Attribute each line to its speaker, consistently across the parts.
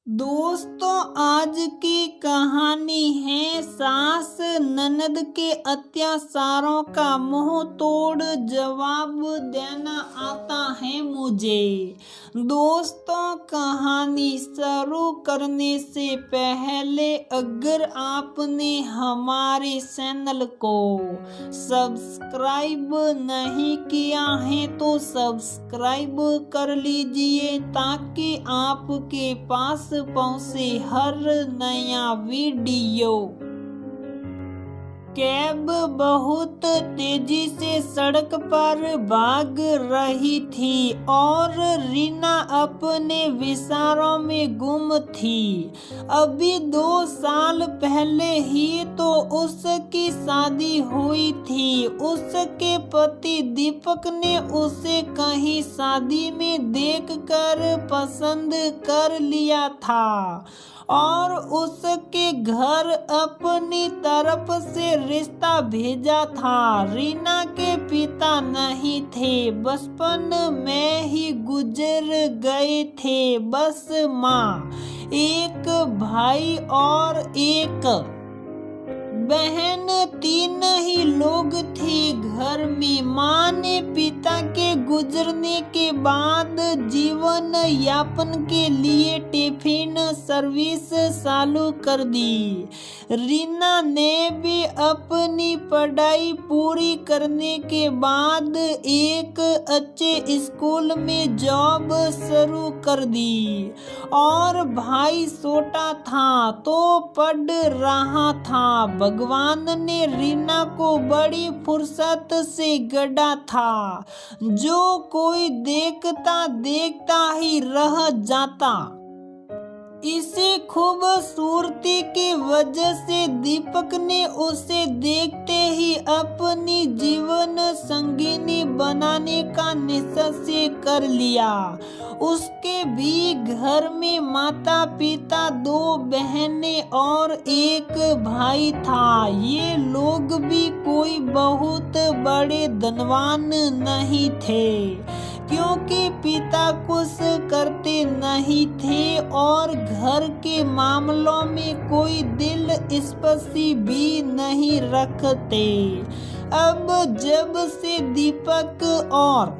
Speaker 1: दोस्तों, आज की कहानी है सास ननद के अत्याचारों का मुंह तोड़ जवाब देना आता है मुझे। दोस्तों, कहानी शुरू करने से पहले अगर आपने हमारे चैनल को सब्सक्राइब नहीं किया है तो सब्सक्राइब कर लीजिए ताकि आपके पास पहुंचे हर नया वीडियो। कैब बहुत तेजी से सड़क पर भाग रही थी और रीना अपने विचारों में गुम थी। अभी 2 साल पहले ही तो उसकी शादी हुई थी। उसके पति दीपक ने उसे कहीं शादी में देखकर पसंद कर लिया था और उसके घर अपनी तरफ से रिश्ता भेजा था। रीना के पिता नहीं थे, बचपन में ही गुजर गए थे। बस माँ, एक भाई और एक बहन, 3 ही लोग थे घर में। माँ ने पिता के गुजरने के बाद जीवन यापन के लिए टिफिन सर्विस चालू कर दी। रीना ने भी अपनी पढ़ाई पूरी करने के बाद एक अच्छे स्कूल में जॉब शुरू कर दी और भाई छोटा था तो पढ़ रहा था। भगवान ने रीना को बड़ी फुर्सत से गढ़ा था, जो कोई देखता देखता ही रह जाता। इसी खूबसूरती की वजह से दीपक ने उसे देखते ही अपनी जीवन संगिनी बनाने का निश्चय कर लिया। उसके भी घर में माता पिता, 2 बहनें और एक भाई था। ये लोग भी कोई बहुत बड़े धनवान नहीं थे क्योंकि पिता कुछ करते नहीं थे और घर के मामलों में कोई दिलचस्पी भी नहीं रखते। अब जब से दीपक और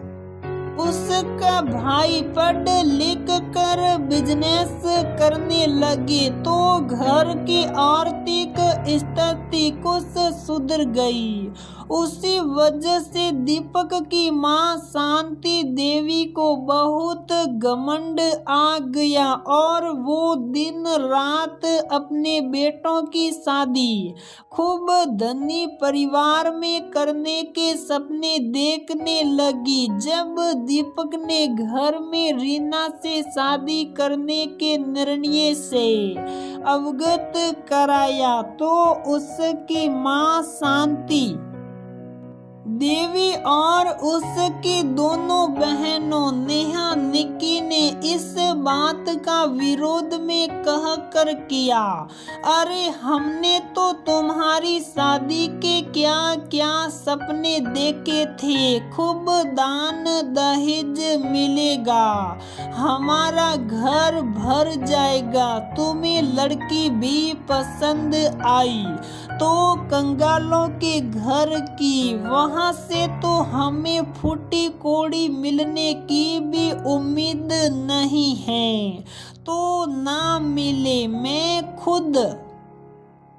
Speaker 1: उसका भाई पढ़ लिख कर बिजनेस करने लगे तो घर की आर्थिक स्थिति कुछ सुधर गई। उसी वजह से दीपक की माँ शांति देवी को बहुत घमंड आ गया और वो दिन रात अपने बेटों की शादी खूब धनी परिवार में करने के सपने देखने लगी। जब दीपक ने घर में रीना से शादी करने के निर्णय से अवगत कराया तो उसकी माँ शांति देवी और उसकी दोनों बहनों नेहा निक्की ने इस बात का विरोध में कह कर किया, अरे हमने तो तुम्हारी शादी के क्या क्या सपने देखे थे। खूब दान दहेज मिलेगा, हमारा घर भर जाएगा, तुम्हें लड़की भी पसंद आई तो कंगालों के घर की, वहां से तो हमें फूटी कोड़ी मिलने की भी उम्मीद नहीं है। तो ना मिले, मैं खुद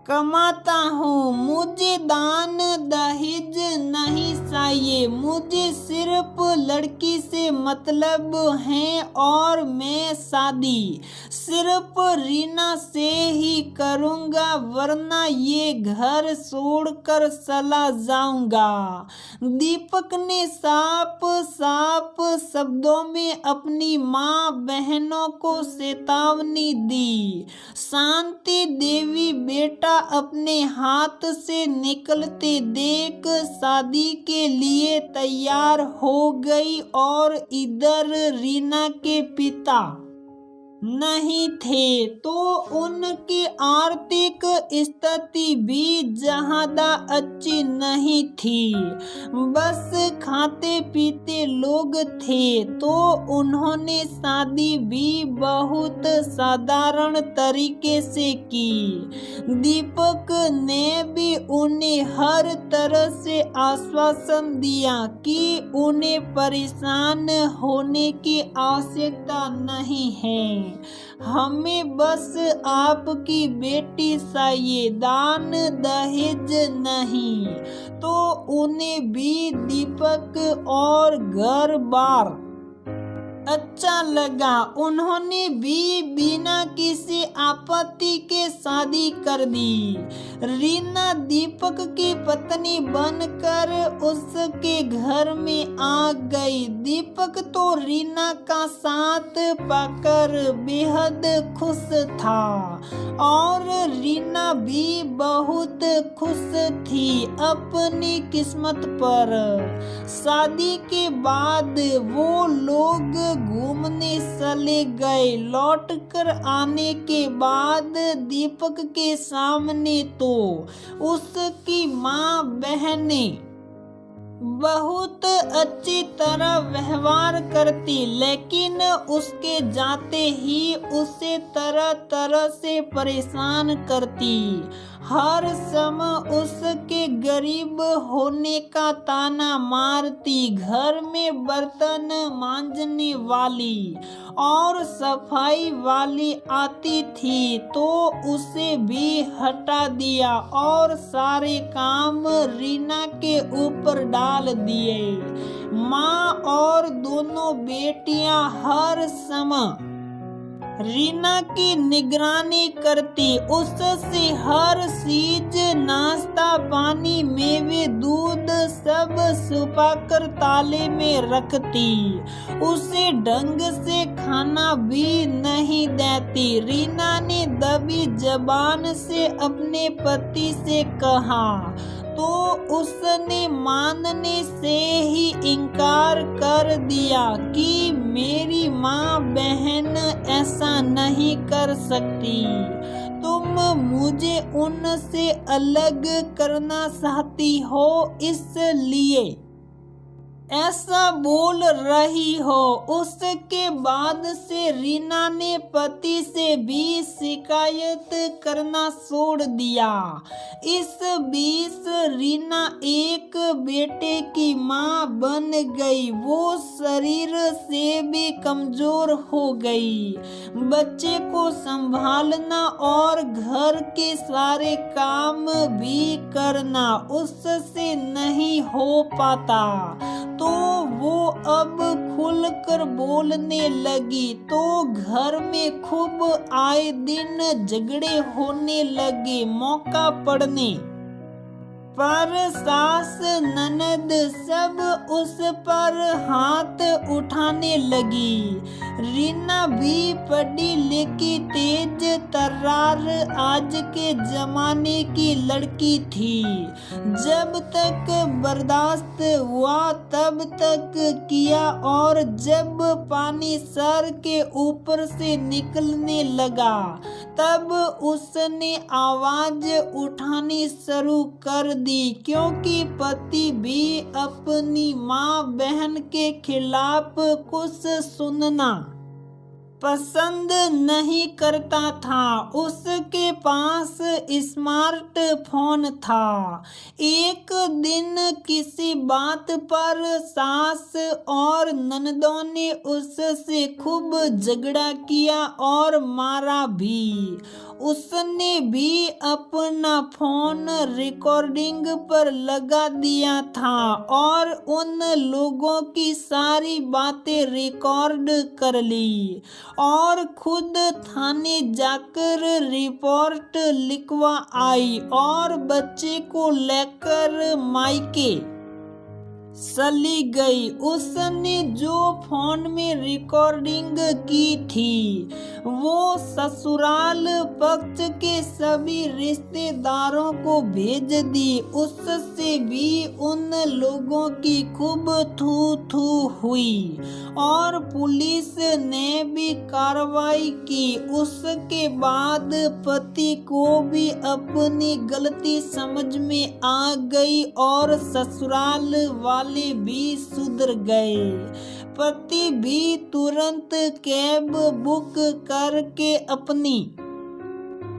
Speaker 1: कमाता हूँ, मुझे दान दहेज नहीं चाहिए। मुझे सिर्फ लड़की से मतलब है और मैं शादी सिर्फ रीना से ही करूँगा, वरना ये घर छोड़कर चला जाऊँगा। दीपक ने साफ साफ शब्दों में अपनी माँ बहनों को चेतावनी दी। शांति देवी बेटा अपने हाथ से निकलते देख शादी के लिए तैयार हो गई और इधर रीना के पिता नहीं थे तो उनकी आर्थिक स्थिति भी ज्यादा अच्छी नहीं थी। बस खाते पीते लोग थे तो उन्होंने शादी भी बहुत साधारण तरीके से की। दीपक ने भी उन्हें हर तरह से आश्वासन दिया कि उन्हें परेशान होने की आवश्यकता नहीं है। हमें बस आपकी बेटी चाहिए, दान दहेज नहीं। तो उन्हें भी दीपक और घर बार अच्छा लगा। उन्होंने भी बिना किसी आपत्ति के शादी कर दी। रीना दीपक की पत्नी बनकर उसके घर में आ गई। दीपक तो रीना का साथ पाकर बेहद खुश था और रीना भी बहुत खुश थी अपनी किस्मत पर। शादी के बाद वो लोग घूमने चले गए। लौट कर आने के बाद दीपक के सामने तो उसकी माँ बहनें बहुत अच्छी तरह व्यवहार करती, लेकिन उसके जाते ही उसे तरह तरह से परेशान करती। हर समय उसके गरीब होने का ताना मारती। घर में बर्तन मांजने वाली और सफाई वाली आती थी तो उसे भी हटा दिया और सारे काम रीना के ऊपर डाल दिए। माँ और दोनों बेटियां हर समय रीना की निगरानी करती, उससे हर चीज नाश्ता पानी मेवे दूध सब छुपाकर ताले में रखती। उसे ढंग से खाना भी नहीं देती। रीना ने दबी जबान से अपने पति से कहा तो उसने मानने से ही इनकार कर दिया कि मेरी माँ बहन ऐसा नहीं कर सकती। तुम मुझे उनसे अलग करना चाहती हो, इसलिए ऐसा बोल रही हो। उसके बाद से रीना ने पति से भी शिकायत करना छोड़ दिया। इस बीच रीना एक बेटे की माँ बन गई। वो शरीर से भी कमजोर हो गई। बच्चे को संभालना और घर के सारे काम भी करना उससे नहीं हो पाता। तो वो अब खुलकर बोलने लगी तो घर में खूब आए दिन झगड़े होने लगे। मौका पड़ने पर सास ननद सब उस पर हाथ उठाने लगी। रीना भी पढ़ी लिखी तेज तर्रार आज के जमाने की लड़की थी। जब तक बर्दाश्त हुआ तब तक किया और जब पानी सर के ऊपर से निकलने लगा तब उसने आवाज उठानी शुरू कर दी, क्योंकि पति भी अपनी माँ बहन के खिलाफ कुछ सुनना पसंद नहीं करता था। उसके पास स्मार्टफोन था। एक दिन किसी बात पर सास और ननदों ने उससे खूब झगड़ा किया और मारा भी। उसने भी अपना फोन रिकॉर्डिंग पर लगा दिया था और उन लोगों की सारी बातें रिकॉर्ड कर ली और खुद थाने जाकर रिपोर्ट लिखवा आई और बच्चे को लेकर मायके चली गई। उसने जो फोन में रिकॉर्डिंग की थी वो ससुराल पक्ष के सभी रिश्तेदारों को भेज दी। उससे भी उन लोगों की खूब थू थू हुई और पुलिस ने भी कार्रवाई की। उसके बाद पति को भी अपनी गलती समझ में आ गई और ससुराल वाले भी सुधर गए। पति भी तुरंत कैब बुक करके अपनी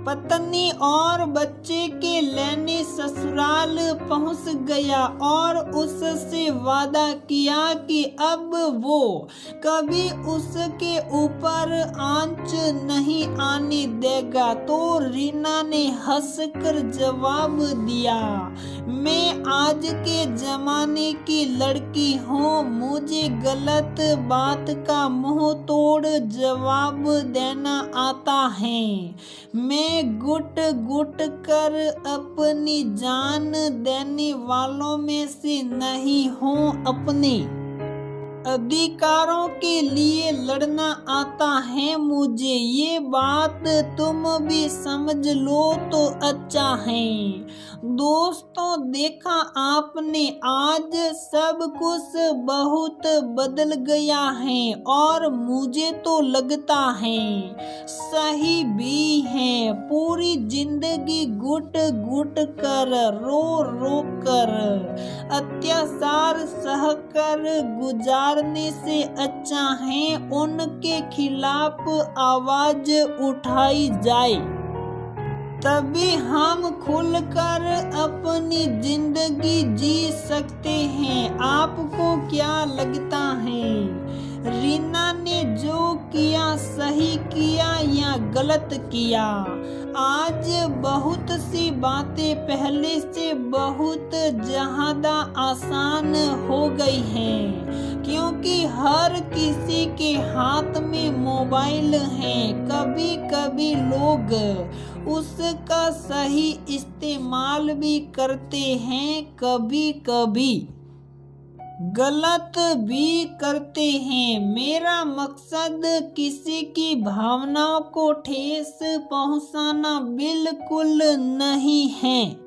Speaker 1: पत्नी और बच्चे के लेने ससुराल पहुंच गया और उससे वादा किया कि अब वो कभी उसके ऊपर आंच नहीं आने देगा। तो रीना ने हंसकर जवाब दिया, मैं आज के जमाने की लड़की हूँ, मुझे गलत बात का मुंह तोड़ जवाब देना आता है। मैं घुट घुट कर अपनी जान देने वालों में से नहीं हूँ। अपने अधिकारों के लिए लड़ना आता है मुझे, ये बात तुम भी समझ लो तो अच्छा है। दोस्तों, देखा आपने, आज सब कुछ बहुत बदल गया है और मुझे तो लगता है सही भी है। पूरी जिंदगी घुट घुट कर, रो रो कर, अत्याचार सहकर गुजारने से अच्छा है उनके खिलाफ आवाज उठाई जाए। तभी हम खुलकर अपनी जिंदगी जी सकते हैं। आपको क्या लगता है, रीना ने जो किया सही किया या गलत किया? आज बहुत सी बातें पहले से बहुत ज्यादा आसान हो गई हैं, क्योंकि हर किसी के हाथ में मोबाइल है। कभी कभी लोग उसका सही इस्तेमाल भी करते हैं, कभी कभी गलत भी करते हैं। मेरा मकसद किसी की भावनाओं को ठेस पहुंचाना बिल्कुल नहीं है।